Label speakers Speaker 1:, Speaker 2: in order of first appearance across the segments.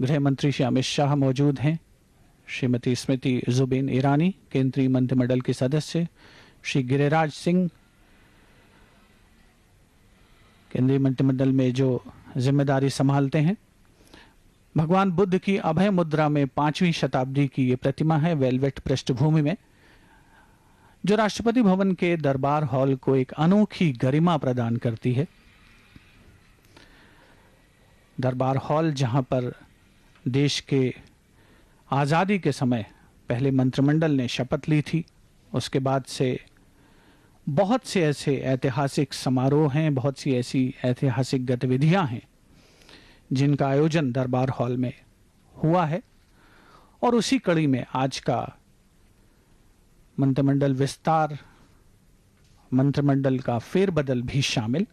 Speaker 1: गृह मंत्री श्री अमित शाह मौजूद हैं। श्रीमती स्मृति जुबिन ईरानी केंद्रीय मंत्रिमंडल के सदस्य, श्री गिरिराज सिंह केंद्रीय मंत्रिमंडल में जो जिम्मेदारी संभालते हैं। भगवान बुद्ध की अभय मुद्रा में 5वीं शताब्दी की ये प्रतिमा है वेलवेट पृष्ठभूमि में, जो राष्ट्रपति भवन के दरबार हॉल को एक अनोखी गरिमा प्रदान करती है। दरबार हॉल जहां पर देश के आज़ादी के समय पहले मंत्रिमंडल ने शपथ ली थी, उसके बाद से बहुत से ऐसे ऐतिहासिक समारोह हैं, बहुत सी ऐसी ऐतिहासिक गतिविधियां हैं जिनका आयोजन दरबार हॉल में हुआ है। और उसी कड़ी में आज का मंत्रिमंडल विस्तार, मंत्रिमंडल का फेरबदल भी शामिल,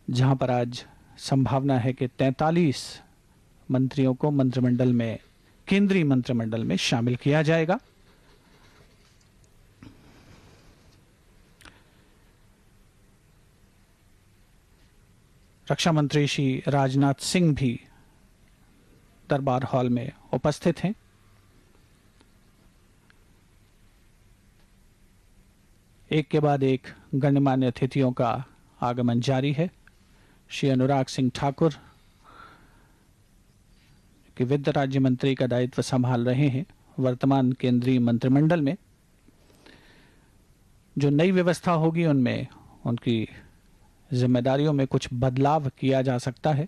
Speaker 1: जहां पर आज संभावना है कि 43 मंत्रियों को मंत्रिमंडल में, केंद्रीय मंत्रिमंडल में शामिल किया जाएगा। रक्षा मंत्री श्री राजनाथ सिंह भी दरबार हॉल में उपस्थित हैं। एक के बाद एक गणमान्य अतिथियों का आगमन जारी है। श्री अनुराग सिंह ठाकुर कि वित्त राज्य मंत्री का दायित्व संभाल रहे हैं, वर्तमान केंद्रीय मंत्रिमंडल में जो नई व्यवस्था होगी उनमें उनकी जिम्मेदारियों में कुछ बदलाव किया जा सकता है।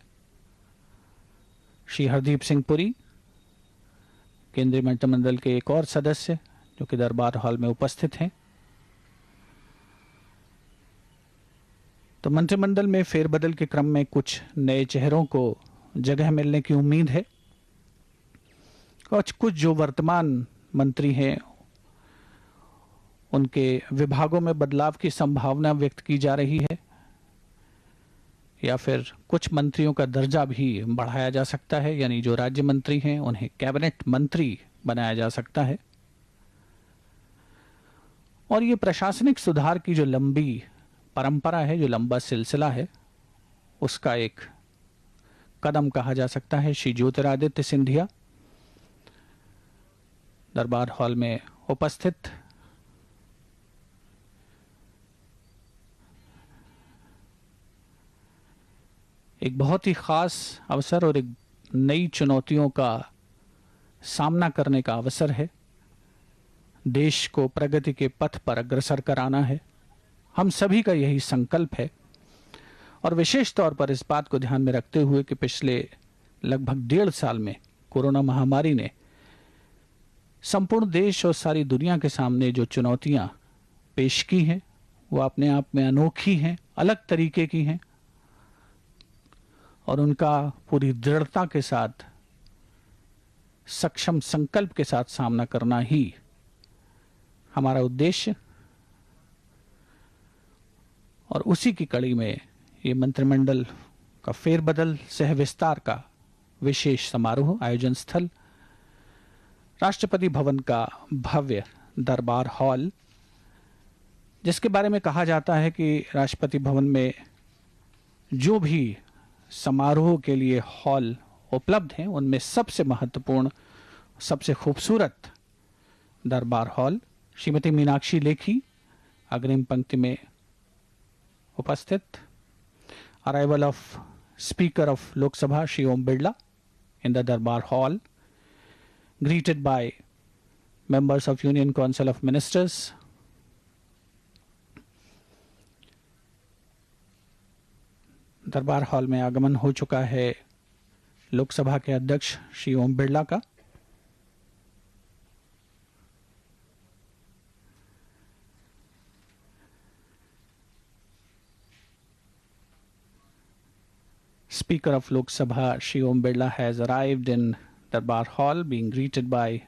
Speaker 1: श्री हरदीप सिंह पुरी केंद्रीय मंत्रिमंडल के एक और सदस्य जो कि दरबार हॉल में उपस्थित हैं। तो मंत्रिमंडल में फेरबदल के क्रम में कुछ नए चेहरों को जगह मिलने की उम्मीद है। कुछ जो वर्तमान मंत्री हैं उनके विभागों में बदलाव की संभावना व्यक्त की जा रही है, या फिर कुछ मंत्रियों का दर्जा भी बढ़ाया जा सकता है, यानी जो राज्य मंत्री हैं उन्हें कैबिनेट मंत्री बनाया जा सकता है। और ये प्रशासनिक सुधार की जो लंबी परंपरा है, जो लंबा सिलसिला है, उसका एक कदम कहा जा सकता है। श्री ज्योतिरादित्य सिंधिया दरबार हॉल में उपस्थित एक बहुत ही खास अवसर और एक नई चुनौतियों का सामना करने का अवसर है। देश को प्रगति के पथ पर अग्रसर कराना है, हम सभी का यही संकल्प है। और विशेष तौर पर इस बात को ध्यान में रखते हुए कि पिछले लगभग 1.5 साल में कोरोना महामारी ने संपूर्ण देश और सारी दुनिया के सामने जो चुनौतियां पेश की हैं वो अपने आप में अनोखी हैं, अलग तरीके की हैं, और उनका पूरी दृढ़ता के साथ, सक्षम संकल्प के साथ सामना करना ही हमारा उद्देश्य। और उसी की कड़ी में ये मंत्रिमंडल का फेरबदल सह विस्तार का विशेष समारोह, आयोजन स्थल राष्ट्रपति भवन का भव्य दरबार हॉल, जिसके बारे में कहा जाता है कि राष्ट्रपति भवन में जो भी समारोह के लिए हॉल उपलब्ध हैं उनमें सबसे महत्वपूर्ण, सबसे खूबसूरत दरबार हॉल। श्रीमती मीनाक्षी लेखी अग्रिम पंक्ति में उपस्थित। Arrival of speaker of Lok Sabha Shri Om Birla in the Darbar hall, greeted by members of Union Council of Ministers, Darbar hall में आगमन हो चुका है लोकसभा के अध्यक्ष श्री ओम बिरला का। Speaker of Lok Sabha Shri Om Birla has arrived in Darbar Hall, being greeted by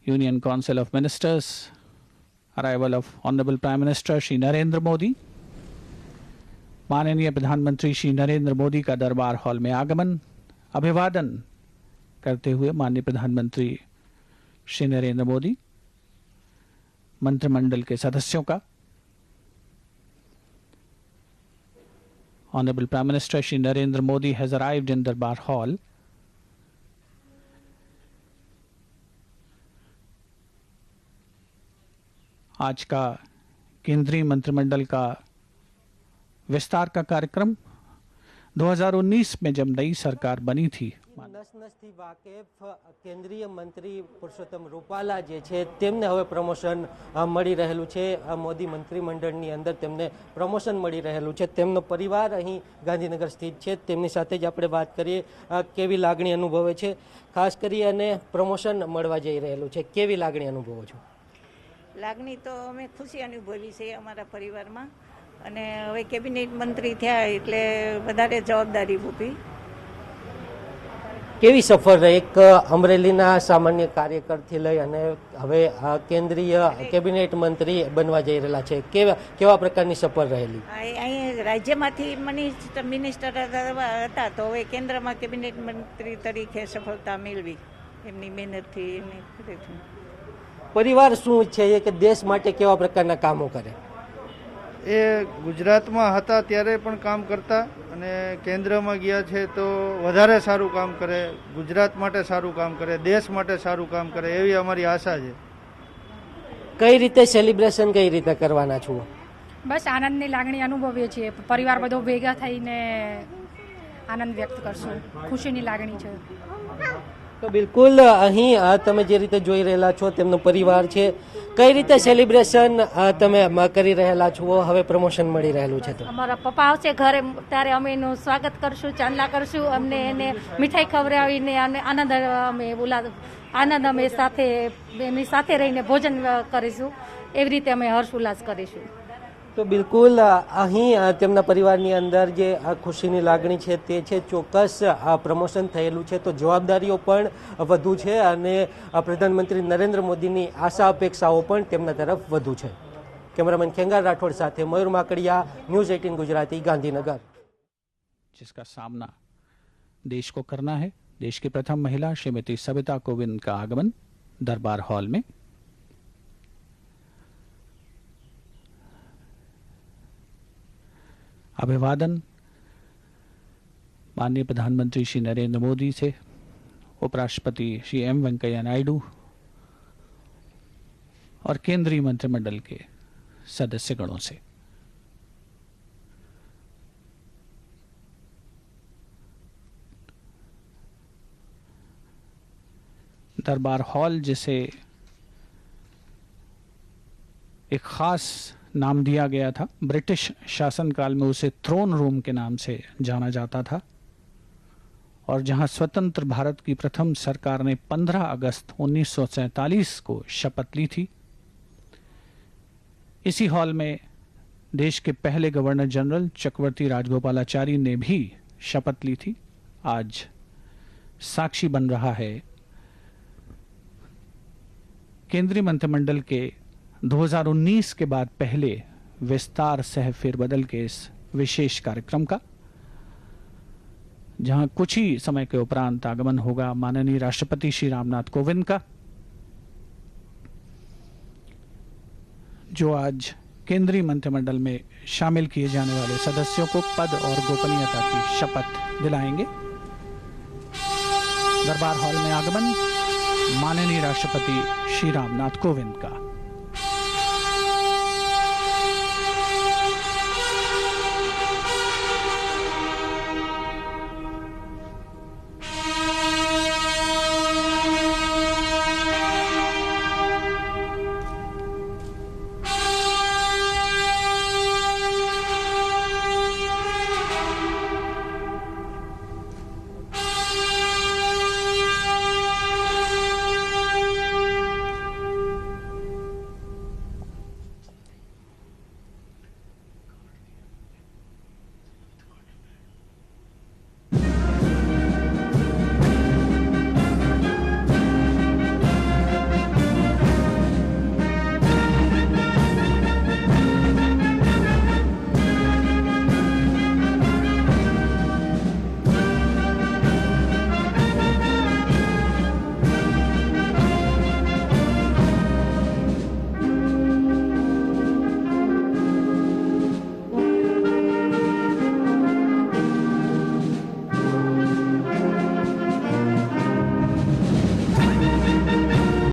Speaker 1: Union Council of Ministers. Arrival of Honorable Prime Minister Shri Narendra Modi. माननीय प्रधानमंत्री श्री नरेंद्र मोदी का दरबार हॉल में आगमन, अभिवादन करते हुए माननीय प्रधानमंत्री श्री नरेंद्र मोदी मंत्रिमंडल के सदस्यों का, Honorable Prime Minister Shri Narendra Modi has arrived in Darbar Hall. आज का केंद्रीय मंत्रिमंडल का विस्तार का कार्यक्रम 2019 में जब नई सरकार बनी थी,
Speaker 2: નસનસથી વાકેફ કેન્દ્રીય મંત્રી પુરુષોત્તમ રૂપાલા જે છે તેમને હવે પ્રમોશન મળી રહેલું છે. મોદી મંત્રીમંડળની અંદર તેમને પ્રમોશન મળી રહેલું છે. તેમનો પરિવાર અહીં ગાંધીનગર સ્થિત છે. તેમની સાથે જ આપણે વાત કરીએ કેવી લાગણી અનુભવે છે. ખાસ કરી અને પ્રમોશન મળવા જઈ રહેલું છે, કેવી લાગણી અનુભવો છો?
Speaker 3: લાગણી તો અમે ખુશી અનુભવી છે અમારા પરિવારમાં, અને હવે કેબિનેટ મંત્રી થયા એટલે વધારે જવાબદારી ઊભી.
Speaker 2: કેવી સફર રહી એક અમરેલીના સામાન્ય કાર્યકરથી લઈ અને હવે આ કેન્દ્રીય કેબિનેટ મંત્રી બનવા જઈ રહેલા છે, કેવા પ્રકારની સફર રહેલી?
Speaker 3: અહીં રાજ્યમાંથી મિનિસ્ટર હતા તો હવે કેન્દ્રમાં કેબિનેટ મંત્રી તરીકે સફળતા મેળવી એમની મહેનતથી, એમની.
Speaker 2: પરિવાર શું ઈચ્છે છે કે દેશ માટે કેવા પ્રકારના કામો કરે?
Speaker 4: એ ગુજરાતમાં હતા ત્યારે પણ કામ કરતા અને કેન્દ્રમાં ગયા છે તો વધારે સારું કામ કરે, ગુજરાત માટે સારું કામ કરે, દેશ માટે સારું કામ કરે એવી અમારી આશા છે.
Speaker 2: કઈ રીતે સેલિબ્રેશન કઈ રીતે કરવાના છો?
Speaker 5: બસ આનંદની લાગણી અનુભવીએ છીએ. પરિવાર બધો ભેગા થઈને આનંદ વ્યક્ત કરશું. ખુશીની લાગણી છે.
Speaker 2: તો બિલકુલ અહીં તમે જે રીતે જોઈ રહેલા છો તેમનો પરિવાર છે. કઈ રીતે સેલિબ્રેશન તમે કરી રહેલા છો? હવે પ્રમોશન મળી રહેલું છે તો
Speaker 6: અમારા પપ્પા આવશે ઘરે ત્યારે અમે એનું સ્વાગત કરશું, ચાંદલા કરશું, અમને એને મીઠાઈ ખવડાવીને અને આનંદ અમે સાથે એમની સાથે રહીને ભોજન કરીશું. એવી રીતે અમે હર્ષ ઉલ્લાસ કરીશું.
Speaker 2: તો બિલકુલ અહીં તેમના પરિવારની અંદર જે આ ખુશીની લાગણી છે તે છે. ચોક્કસ આ પ્રમોશન થયેલું છે તો જવાબદારીઓ પણ વધુ છે અને પ્રધાનમંત્રી નરેન્દ્ર મોદીની આશા અપેક્ષાઓ પણ તેમના તરફ વધુ છે. કેમેરામેન ખેંગાર રાઠોડ સાથે મયુર માકડિયા, ન્યૂઝ 18 ગુજરાતી, ગાંધીનગર.
Speaker 1: जिसका सामना देश को करना है. देश की प्रथम महिला श्रीमती सविता कोविंद का आगमन दरबार हॉल में. अभिवादन माननीय प्रधानमंत्री श्री नरेंद्र मोदी से, उपराष्ट्रपति श्री एम वेंकैया नायडू और केंद्रीय मंत्रिमंडल के सदस्यगणों से. दरबार हॉल जिसे एक खास नाम दिया गया था, ब्रिटिश शासनकाल में उसे थ्रोन रूम के नाम से जाना जाता था, और जहां स्वतंत्र भारत की प्रथम सरकार ने 15 अगस्त 1947 को शपथ ली थी, इसी हॉल में देश के पहले गवर्नर जनरल चक्रवर्ती राजगोपालाचारी ने भी शपथ ली थी. आज साक्षी बन रहा है केंद्रीय मंत्रिमंडल के 2019 के बाद पहले विस्तार सह फेरबदल के इस विशेष कार्यक्रम का, जहां कुछ ही समय के उपरांत आगमन होगा माननीय राष्ट्रपति श्री रामनाथ कोविंद का, जो आज केंद्रीय मंत्रिमंडल में शामिल किए जाने वाले सदस्यों को पद और गोपनीयता की शपथ दिलाएंगे. दरबार हॉल में आगमन माननीय राष्ट्रपति श्री रामनाथ कोविंद का.